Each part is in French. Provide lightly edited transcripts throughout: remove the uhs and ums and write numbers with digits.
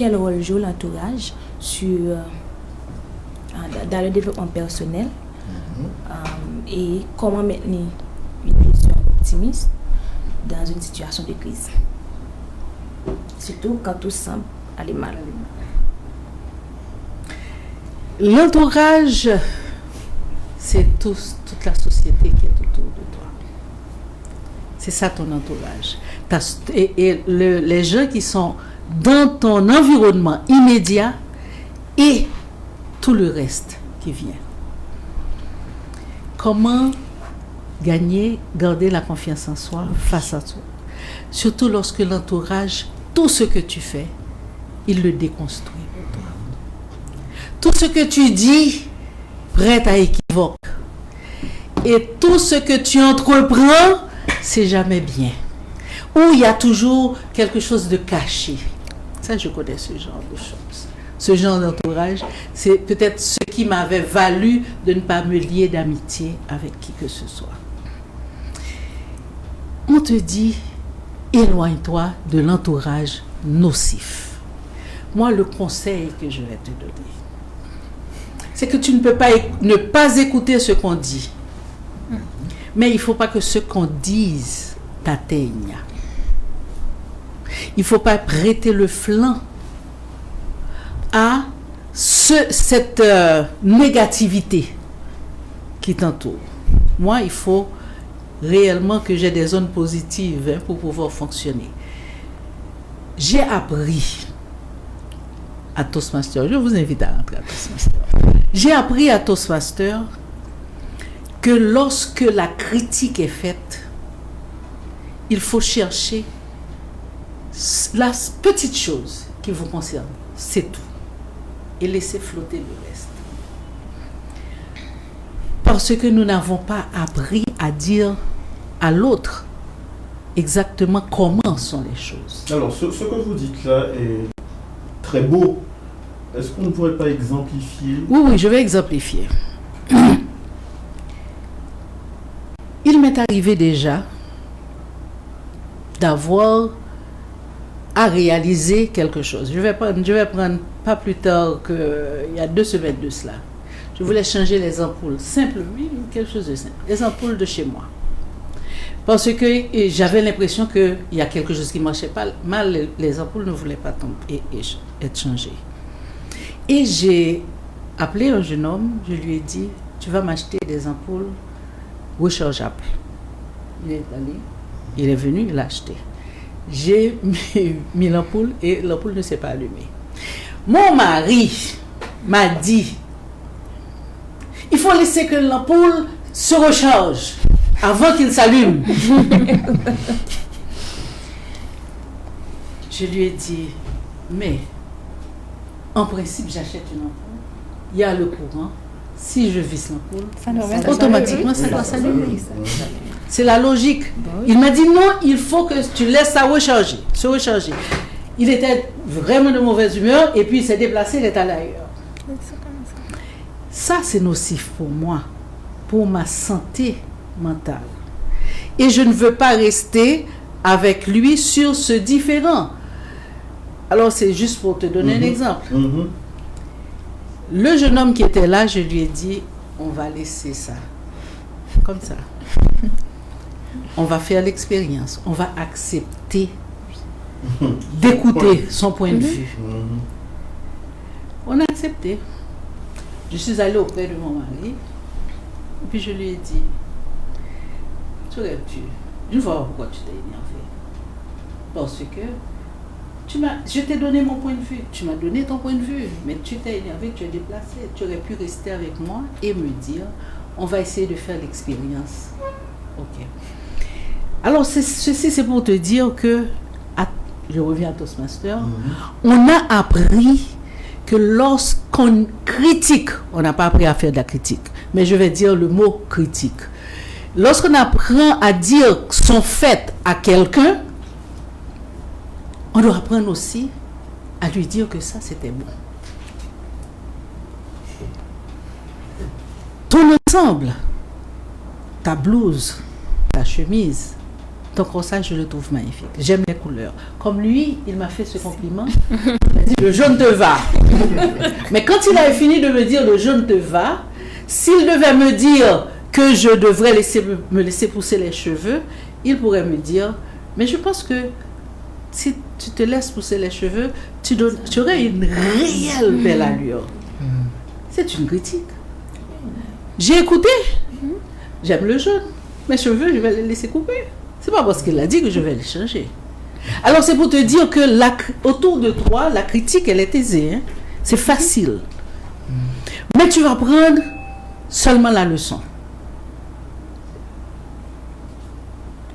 quel rôle joue l'entourage dans le développement personnel et comment maintenir une vision optimiste dans une situation de crise, surtout quand tout semble aller mal. L'entourage, c'est toute la société qui est autour de toi. C'est ça ton entourage. Les gens qui sont dans ton environnement immédiat et tout le reste qui vient. Comment garder la confiance en soi face à toi? Surtout lorsque l'entourage, tout ce que tu fais, il le déconstruit pour toi. Tout ce que tu dis prête à équivoque. Et tout ce que tu entreprends, c'est jamais bien. Ou il y a toujours quelque chose de caché. Ça, je connais ce genre de choses. Ce genre d'entourage, c'est peut-être ce qui m'avait valu de ne pas me lier d'amitié avec qui que ce soit. On te dit, éloigne-toi de l'entourage nocif. Moi, le conseil que je vais te donner, c'est que tu ne peux pas ne pas écouter ce qu'on dit. Mais il ne faut pas que ce qu'on dise t'atteigne. Il ne faut pas prêter le flanc à cette négativité qui t'entoure. Moi, il faut réellement que j'ai des zones positives pour pouvoir fonctionner. J'ai appris à Toastmaster, je vous invite à rentrer à Toastmaster. J'ai appris à Toastmaster que lorsque la critique est faite, il faut chercher la petite chose qui vous concerne, c'est tout, et laisser flotter le reste. Parce que nous n'avons pas appris à dire à l'autre exactement comment sont les choses. Alors, ce que vous dites là est très beau. Est-ce qu'on ne pourrait pas exemplifier? Oui, je vais exemplifier. Il m'est arrivé déjà d'avoir à réaliser quelque chose. Je vais prendre pas plus tard qu'il y a 2 semaines de cela. Je voulais changer les ampoules. Simplement, quelque chose de simple. Les ampoules de chez moi. Parce que j'avais l'impression qu'il y a quelque chose qui ne marchait pas mal. Les ampoules ne voulaient pas être changées. Et j'ai appelé un jeune homme. Je lui ai dit, tu vas m'acheter des ampoules rechargeables. Il est allé. Il est venu, il l'a acheté. J'ai mis l'ampoule et l'ampoule ne s'est pas allumée. Mon mari m'a dit, il faut laisser que l'ampoule se recharge avant qu'il s'allume. Je lui ai dit, mais en principe, j'achète une ampoule, il y a le courant, si je visse l'ampoule, automatiquement ça doit s'allumer. C'est la logique. Il m'a dit non, il faut que tu laisses ça se recharger. Il était vraiment de mauvaise humeur et puis il s'est déplacé, il est allé ailleurs. Ça, c'est nocif pour moi, pour ma santé mentale. Et je ne veux pas rester avec lui sur ce différend. Alors, c'est juste pour te donner un exemple. Le jeune homme qui était là, je lui ai dit, on va laisser ça. Comme ça. On va faire l'expérience. On va accepter d'écouter son point de vue. On a accepté. Je suis allée auprès de mon mari. Et puis je lui ai dit, tu aurais dû. Je ne vois pas pourquoi tu t'es énervé. Parce que je t'ai donné mon point de vue. Tu m'as donné ton point de vue. Mais tu t'es énervé, tu es déplacé. Tu aurais pu rester avec moi et me dire, on va essayer de faire l'expérience. Ok. Alors, ceci, c'est pour te dire que, je reviens à Toastmaster, on a appris que lorsqu'on critique, on n'a pas appris à faire de la critique, mais je vais dire le mot critique. Lorsqu'on apprend à dire son fait à quelqu'un, on doit apprendre aussi à lui dire que ça, c'était bon. Ton ensemble, ta blouse, ta chemise, ton corsage, je le trouve magnifique. J'aime les couleurs. Comme lui, il m'a fait ce compliment. Il m'a dit, le jaune te va. Mais quand il avait fini de me dire, le jaune te va, s'il devait me dire que je devrais me laisser pousser les cheveux, il pourrait me dire, mais je pense que si tu te laisses pousser les cheveux, tu aurais une réelle belle allure. C'est une critique. J'ai écouté. J'aime le jaune. Mes cheveux, je vais les laisser couper. C'est pas parce qu'il a dit que je vais les changer. Alors c'est pour te dire que autour de toi, la critique, elle est aisée. Hein? C'est facile. Mais tu vas prendre seulement la leçon.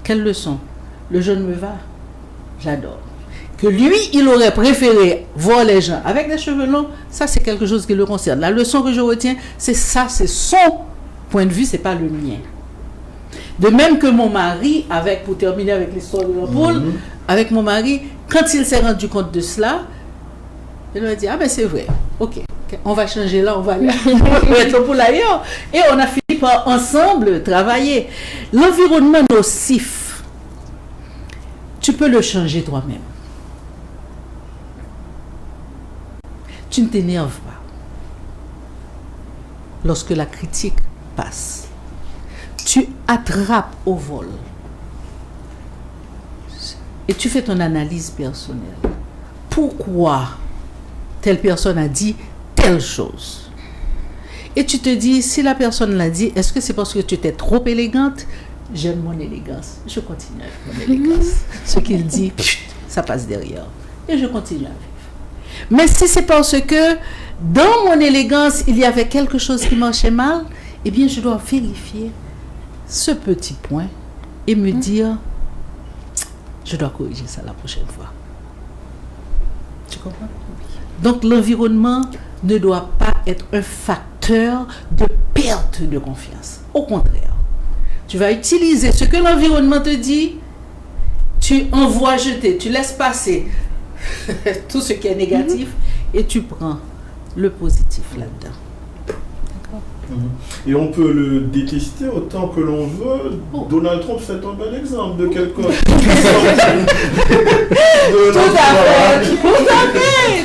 Quelle leçon? Le jaune me va. J'adore. Que lui, il aurait préféré voir les gens avec des cheveux longs, ça c'est quelque chose qui le concerne. La leçon que je retiens, c'est ça, c'est son point de vue, c'est pas le mien. De même que mon mari, pour terminer avec l'histoire de l'ampoule, avec mon mari, quand il s'est rendu compte de cela, il m'a dit, ah ben c'est vrai, ok, on va changer là, on va mettre l'ampoule ailleurs. Et on a fini par ensemble travailler. L'environnement nocif, tu peux le changer toi-même. Tu ne t'énerves pas lorsque la critique passe. Tu attrapes au vol et tu fais ton analyse personnelle. Pourquoi telle personne a dit telle chose? Et tu te dis, si la personne l'a dit, est-ce que c'est parce que tu étais trop élégante? J'aime mon élégance. Je continue avec mon élégance. Ce qu'il dit, ça passe derrière. Et je continue avec. Mais si c'est parce que dans mon élégance, il y avait quelque chose qui marchait mal, eh bien, je dois vérifier ce petit point et me dire, je dois corriger ça la prochaine fois. Tu comprends? Donc, l'environnement ne doit pas être un facteur de perte de confiance. Au contraire, tu vas utiliser ce que l'environnement te dit, tu envoies jeter, tu laisses passer tout ce qui est négatif et tu prends le positif là-dedans. D'accord? Et on peut le détester autant que l'on veut. Donald Trump, c'est un bel exemple de quelqu'un.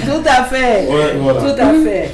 Tout à fait. Ouais, voilà. Tout à fait.